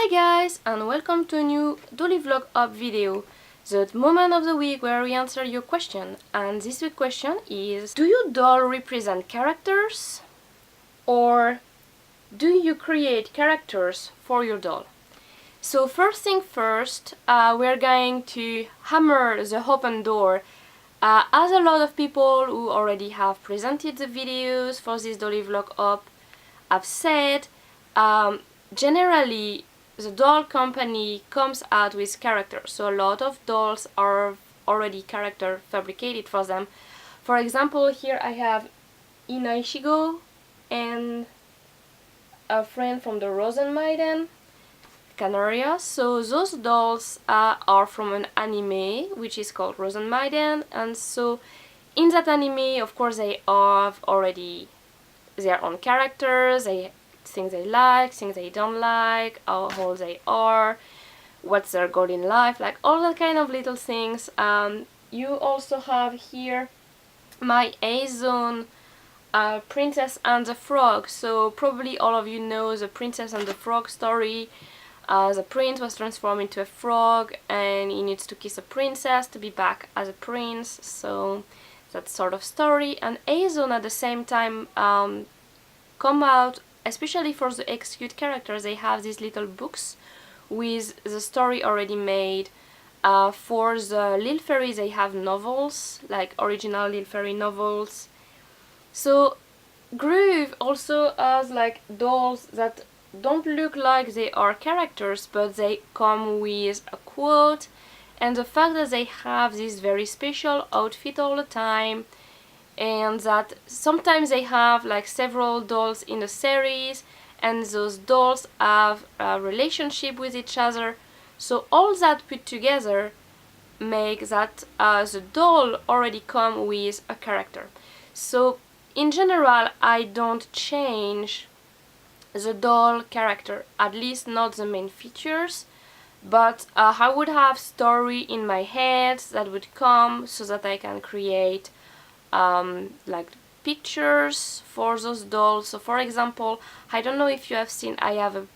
Hi guys, and welcome to a new Dolly Vlog Hop video, the moment of the week where we answer your question. And this week's question is: do your doll represent characters, or do you create characters for your doll? So first thing first, we're going to hammer the open door. As a lot of people who already have presented the videos for this Dolly Vlog Hop have said, generally the doll company comes out with characters, so a lot of dolls are already character fabricated for them. For example, here I have Inaishigo and a friend from the Rosenmaiden, Canaria. So those dolls are from an anime which is called Rosenmaiden, and so in that anime, of course, they have already their own characters, things they like, things they don't like, how old they are, what's their goal in life, like all that kind of little things. You also have here my A-Zone Princess and the Frog. So probably all of you know the Princess and the Frog story. The prince was transformed into a frog and he needs to kiss a princess to be back as a prince. So that sort of story. And A-Zone at the same time come out, especially for the execute characters. They have these little books with the story already made. For the Little Fairy, they have novels, like original Little Fairy novels. So Groove also has like dolls that don't look like they are characters, but they come with a quote, and the fact that they have this very special outfit all the time, and that sometimes they have like several dolls in the series, and those dolls have a relationship with each other. So all that put together make that the doll already come with a character. So in general, I don't change the doll character, at least not the main features, but I would have story in my head that would come so that I can create like pictures for those dolls. So for example, I don't know if you have seen, I have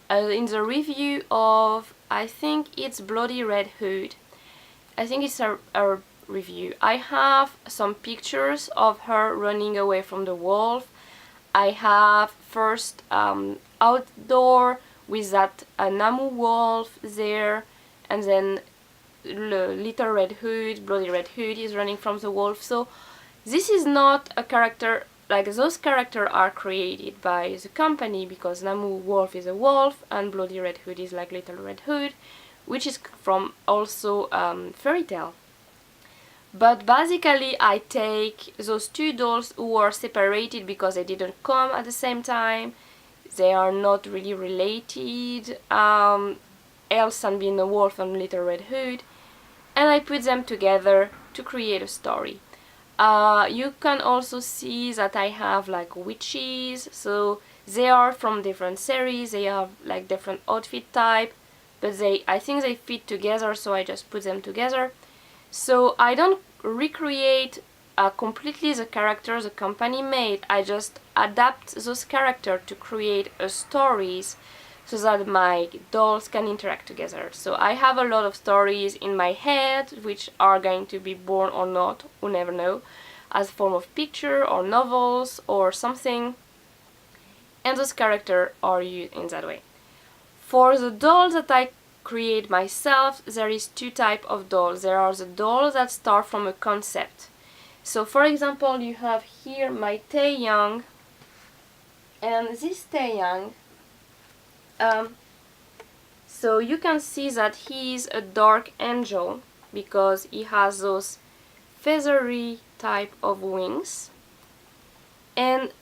in the review of, I think it's Bloody Red Hood, I think it's a review, I have some pictures of her running away from the wolf. I have first outdoor with that Namu wolf there, and then Little Red Hood, Bloody Red Hood is running from the wolf. So this is not a character, like those characters are created by the company, because Namu Wolf is a wolf and Bloody Red Hood is like Little Red Hood, which is from also fairy tale. But basically I take those two dolls who are separated because they didn't come at the same time, they are not really related, Elsa being the wolf and Little Red Hood, and I put them together to create a story. You can also see that I have like witches, so they are from different series, they have like different outfit type, but I think they fit together, so I just put them together. So I don't recreate completely the characters the company made, I just adapt those characters to create stories so that my dolls can interact together. So I have a lot of stories in my head which are going to be born or not, we never know, as a form of picture or novels or something, and those characters are used in that way. For the dolls that I create myself, there is two types of dolls. There are the dolls that start from a concept. So for example, you have here my Taeyang, and this Taeyang, so you can see that he is a dark angel because he has those feathery type of wings, and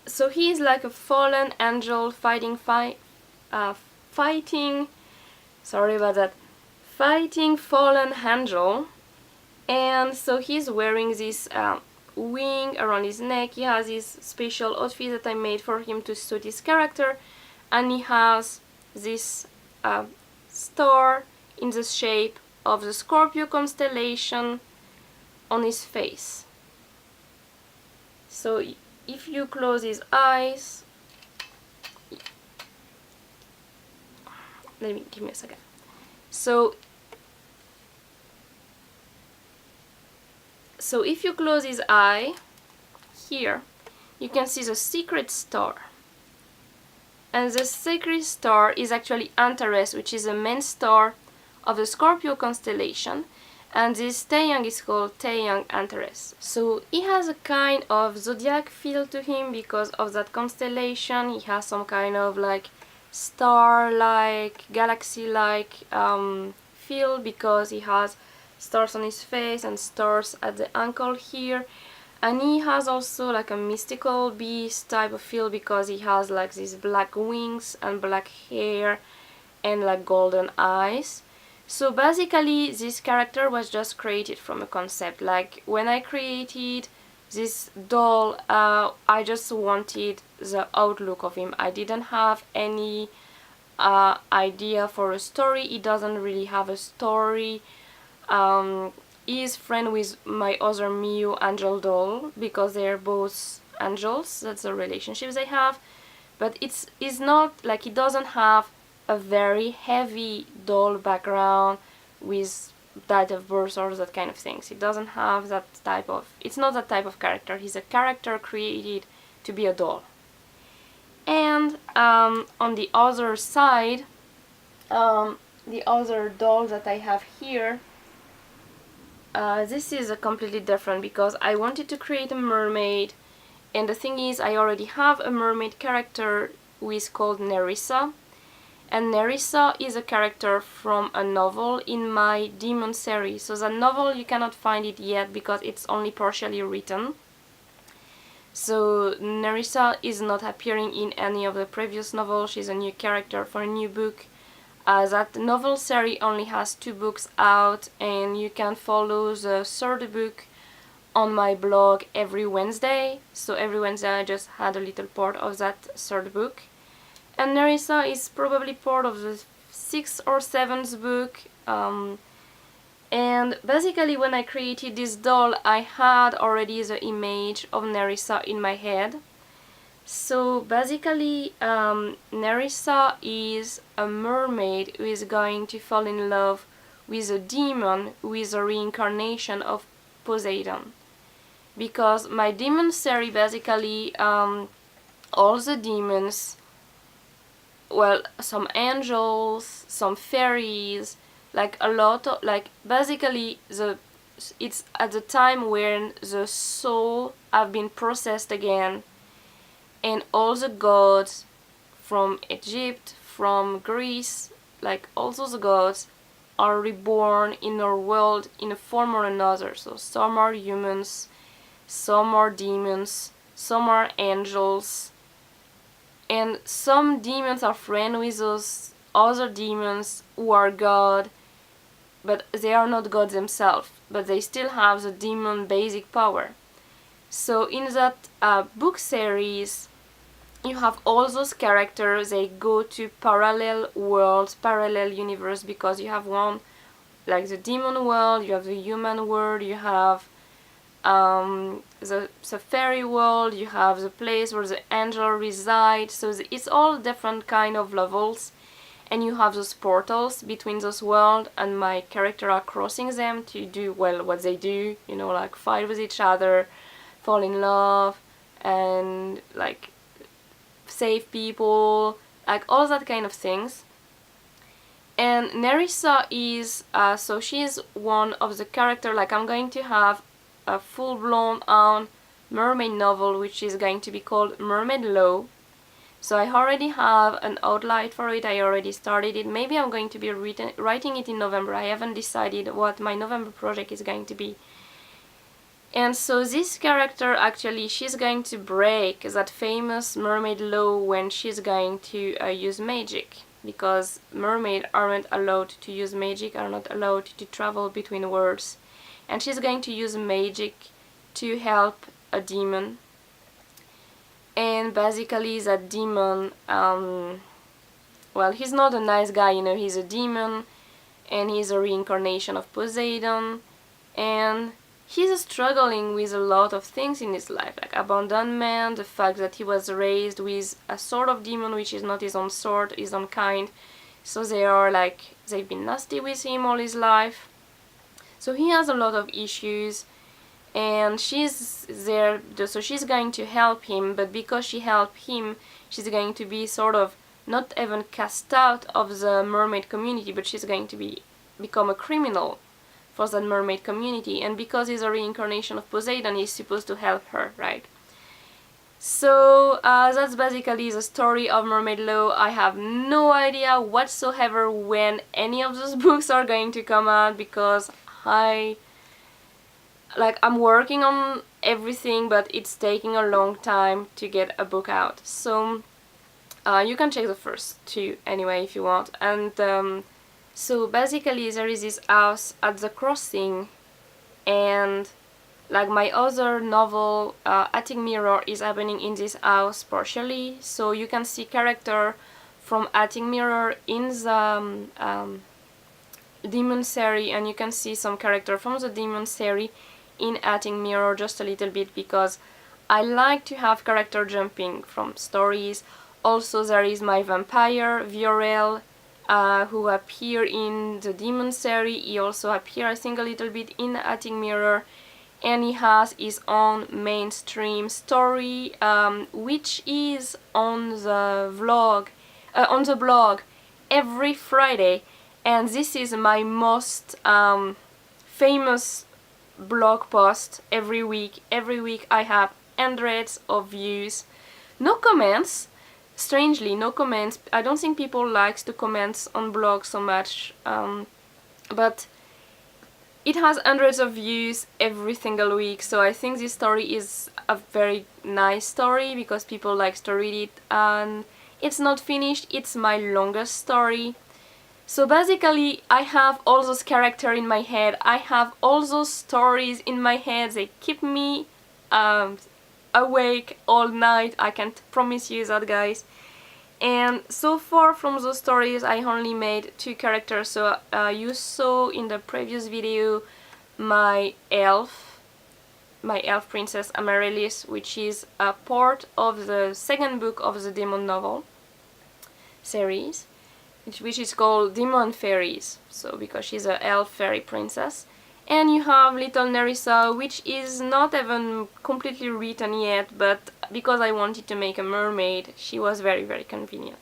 so he is like a fallen angel fighting sorry about that, fighting fallen angel. And so he's wearing this wing around his neck. He has this special outfit that I made for him to suit his character, and he has this star in the shape of the Scorpio constellation on his face. So if you close his eyes, give me a second. So if you close his eye here, you can see the secret star. And the secret star is actually Andrus, which is the main star of the Scorpio constellation. And this Taeyang is called Taeyang Andrus. So he has a kind of zodiac feel to him because of that constellation. He has some kind of like star-like, galaxy-like feel because he has stars on his face and stars at the ankle here. And he has also like a mystical beast type of feel because he has like these black wings and black hair and like golden eyes. So basically this character was just created from a concept. Like when I created this doll, I just wanted the outlook of him. I didn't have any idea for a story. He doesn't really have a story. He's friend with my other Miu angel doll because they're both angels. That's the relationship they have. But it's not like he doesn't have a very heavy doll background with date of birth or that kind of things. He doesn't have that type of... It's not that type of character. He's a character created to be a doll. And on the other side, the other doll that I have here, this is a completely different because I wanted to create a mermaid, and the thing is I already have a mermaid character who is called Nerissa, and Nerissa is a character from a novel in my Demon series. So that novel you cannot find it yet because it's only partially written. So Nerissa is not appearing in any of the previous novels. She's a new character for a new book. That novel series only has 2 books out, and you can follow the 3rd book on my blog every Wednesday. So every Wednesday I just had a little part of that 3rd book. And Nerissa is probably part of the 6th or 7th book. And basically when I created this doll, I had already the image of Nerissa in my head. So basically Nerissa is a mermaid who is going to fall in love with a demon who is a reincarnation of Poseidon. Because my demon series basically all the demons, well, some angels, some fairies, like a lot of, like basically it's at the time when the soul have been processed again, and all the gods from Egypt, from Greece, like all those gods are reborn in our world in a form or another. So some are humans, some are demons, some are angels, and some demons are friends with those other demons who are God, but they are not gods themselves, but they still have the demon basic power. So in that book series, you have all those characters. They go to parallel worlds, parallel universe, because you have one, like the demon world, you have the human world, you have the fairy world, you have the place where the angel resides. So it's all different kind of levels, and you have those portals between those worlds, and my character are crossing them to do, well, what they do, you know, like fight with each other, fall in love, and like save people, like all that kind of things. And Nerissa is so she's one of the character. Like I'm going to have a full-blown on mermaid novel which is going to be called Mermaid Law. So I already have an outline for it. I already started it. Maybe I'm going to be writing it in November. I haven't decided what my November project is going to be. And so this character, actually, she's going to break that famous mermaid law when she's going to use magic, because mermaids aren't allowed to use magic, are not allowed to travel between worlds. And she's going to use magic to help a demon. And basically that demon, well, he's not a nice guy, you know, he's a demon, and he's a reincarnation of Poseidon, and he's struggling with a lot of things in his life, like abandonment, the fact that he was raised with a sort of demon which is not his own sort, his own kind. So they are like, they've been nasty with him all his life. So he has a lot of issues, and she's there, so she's going to help him, but because she helped him, she's going to be sort of not even cast out of the mermaid community, but she's going to become a criminal for that mermaid community, and because he's a reincarnation of Poseidon, he's supposed to help her, right? So that's basically the story of Mermaid Law. I have no idea whatsoever when any of those books are going to come out, because I'm working on everything, but it's taking a long time to get a book out. So you can check the first two anyway if you want. And so basically there is this house at the crossing, and like my other novel, Attic Mirror, is happening in this house partially. So you can see character from Attic Mirror in the Demon Series, and you can see some character from the Demon Series in Attic Mirror just a little bit, because I like to have character jumping from stories. Also there is my vampire, Viorel, who appear in the Demon Series. He also appear, I think, a little bit in Attic Mirror, and he has his own mainstream story, which is on the blog every Friday, and this is my most famous blog post every week. Every week I have hundreds of views, no comments. Strangely, no comments. I don't think people likes to comment on blogs so much, but it has hundreds of views every single week. So I think this story is a very nice story because people like to read it, and it's not finished. It's my longest story. So basically I have all those characters in my head. I have all those stories in my head. They keep me awake all night. I can't promise you that, guys. And so far from those stories I only made 2 characters. So you saw in the previous video my elf princess Amaryllis, which is a part of the 2nd book of the Demon novel series, which is called Demon Fairies, so because she's an elf fairy princess. And you have little Nerissa, which is not even completely written yet, but because I wanted to make a mermaid, she was very, very convenient.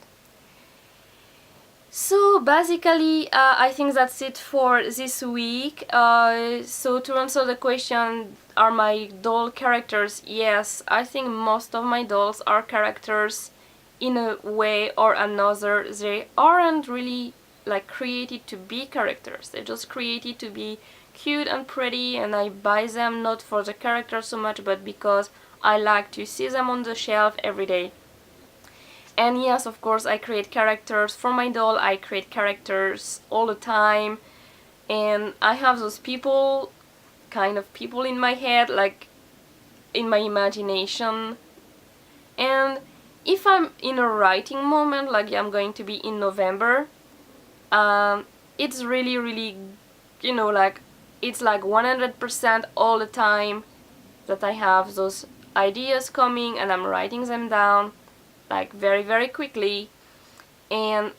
So basically, I think that's it for this week. So to answer the question, are my doll characters? Yes, I think most of my dolls are characters in a way or another. They aren't really like created to be characters. They're just created to be cute and pretty, and I buy them not for the character so much, but because I like to see them on the shelf every day. And yes, of course, I create characters for my doll. I create characters all the time, and I have those kind of people in my head, like in my imagination. And if I'm in a writing moment, like I'm going to be in November, it's really, really, you know, like it's like 100% all the time that I have those ideas coming, and I'm writing them down like very, very quickly. And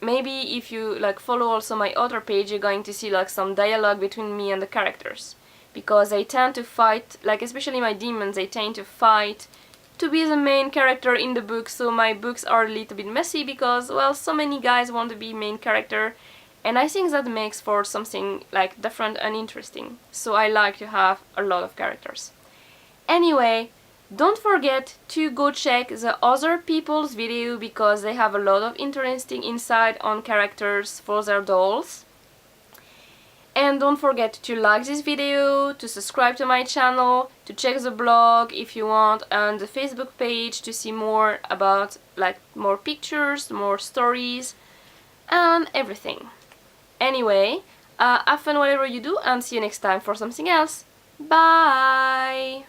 maybe if you like follow also my other page, you're going to see like some dialogue between me and the characters, because they tend to fight, like especially my demons, they tend to fight to be the main character in the book. So my books are a little bit messy because, well, so many guys want to be main character, and I think that makes for something like different and interesting. So I like to have a lot of characters. Anyway, don't forget to go check the other people's video, because they have a lot of interesting insight on characters for their dolls. And don't forget to like this video, to subscribe to my channel, to check the blog if you want, and the Facebook page to see more about like more pictures, more stories, and everything. Anyway, have fun whatever you do, and see you next time for something else. Bye!